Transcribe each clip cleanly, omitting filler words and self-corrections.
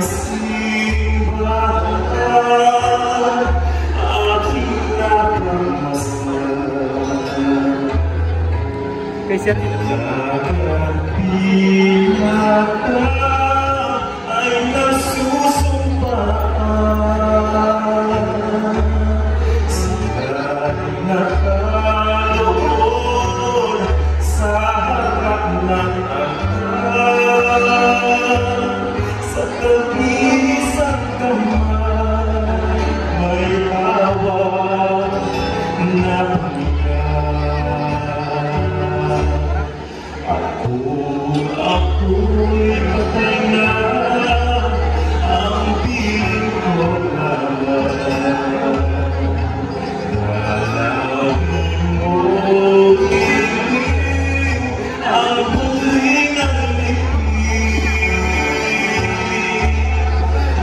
simbahan, aking napamasdan. Pinaka ay nasusumpaan, sila'y nakaloon sa harap ng altar. Sa tabi-isang kamay may hawak na ako'y patay na, ang piling ko naman. Dalawin mo hiling ang huling ng lipid.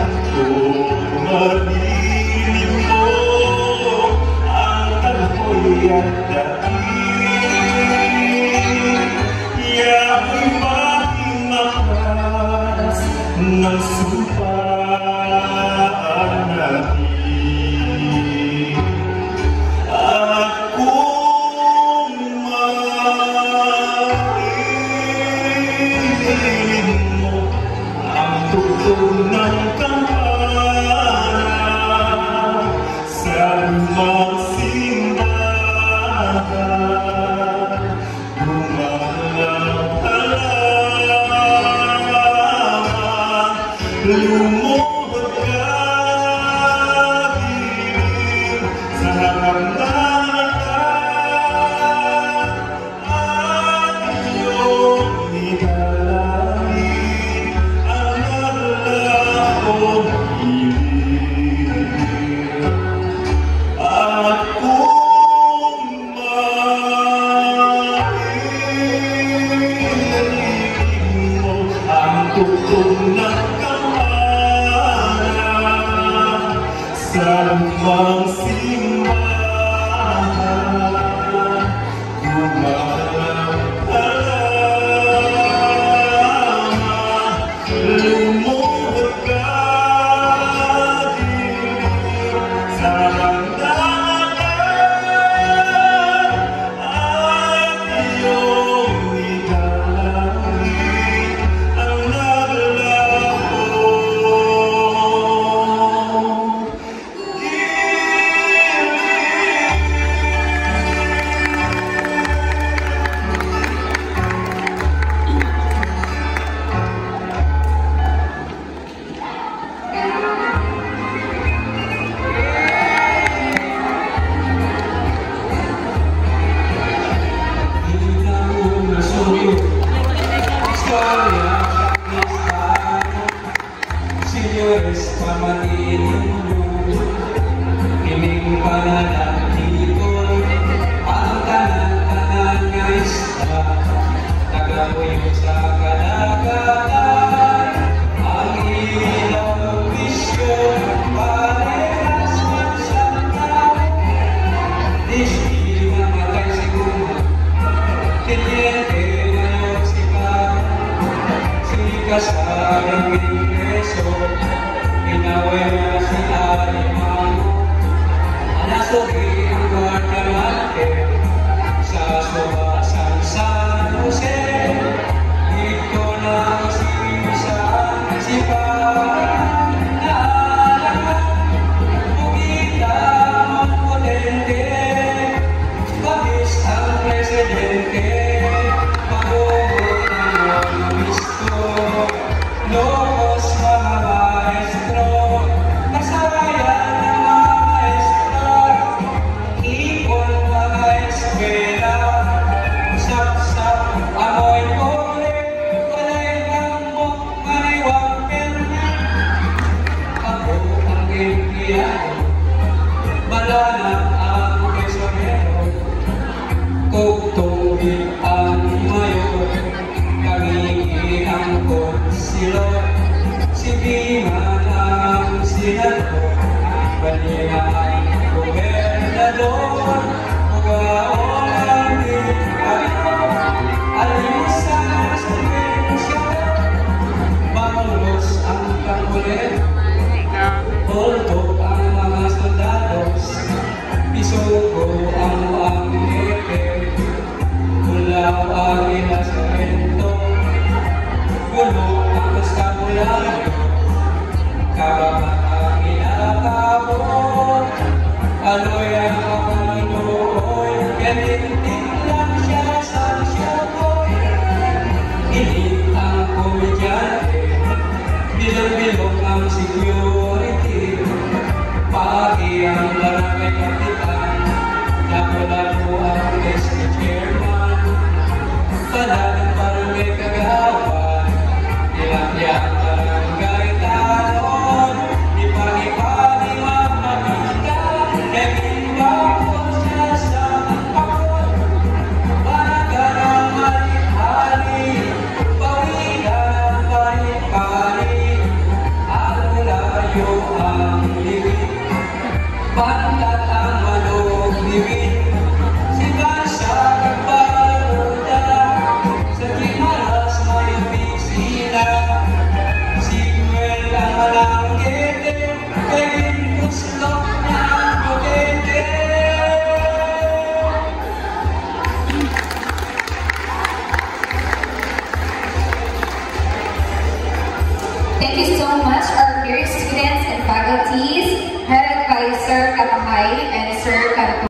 Ako'y marinig mo ang tagoy at ng sumpaan natin. At kung marinig mo ang tugtog ng kampana sa lumang simbahan, lumuhod ka din sa harap ng altar, at iyong idalangin ang naglakong hiling. At kung marinig mo ang tugtog ng sa lumang simbahan, gumagalama, lumuhod ka din sa landakan, at iyong idalangin ang naglakong Iming pananahipon ang tanan-tanan nga isla, nagapoy sa kadagatan ang ilang bisyo, parehas man sa tao. Di mamatay siguro, tinyente ngayon sika sa ranging preso, inaway na si Alimano. Nasugin ko ang kalate sa subasan San Jose, ito na sinisang sipan na alaman, bukita ang potente, pabis ang presidente, pagod ang mga misto, locos mga maestro, nasabayan ng mga maestro, ipon mga eskwela, sap-sap amoy kore, walay gambok maniwang perna. Ako ang empleyado, malanang ang presonero, tugtugin ang mayor, kagiging ang konsilor, si Biman ang senador, Balina ang gobernador, Ugaon ang diktator, alisan sa pensyon, mamulos ang layo, kababatang inakabot. Ano'y ang Panginoon, galintin lang siya sa siyapoy. Init ang komedyante, bilong-bilong ang security. Pagi ang barangay kapitan, labo-labo ang SK chairman. Palagang barangay kagawan, tilapia ang barangay talon. Ipag-ipagi magpapita, naging bawal siya sa pakon. Banagan ang mali-hali, pawigan ang mali-hali. Layo ang liwit, bantat ang manok liwit. Sikat sa kaparuda, sa Kimaras may opisina. Sigwel ang malanggete, kaya gusto na ang bukete. Thank you so much, our dear students and faculties, headed by Sir Katahay and Sir Katahay.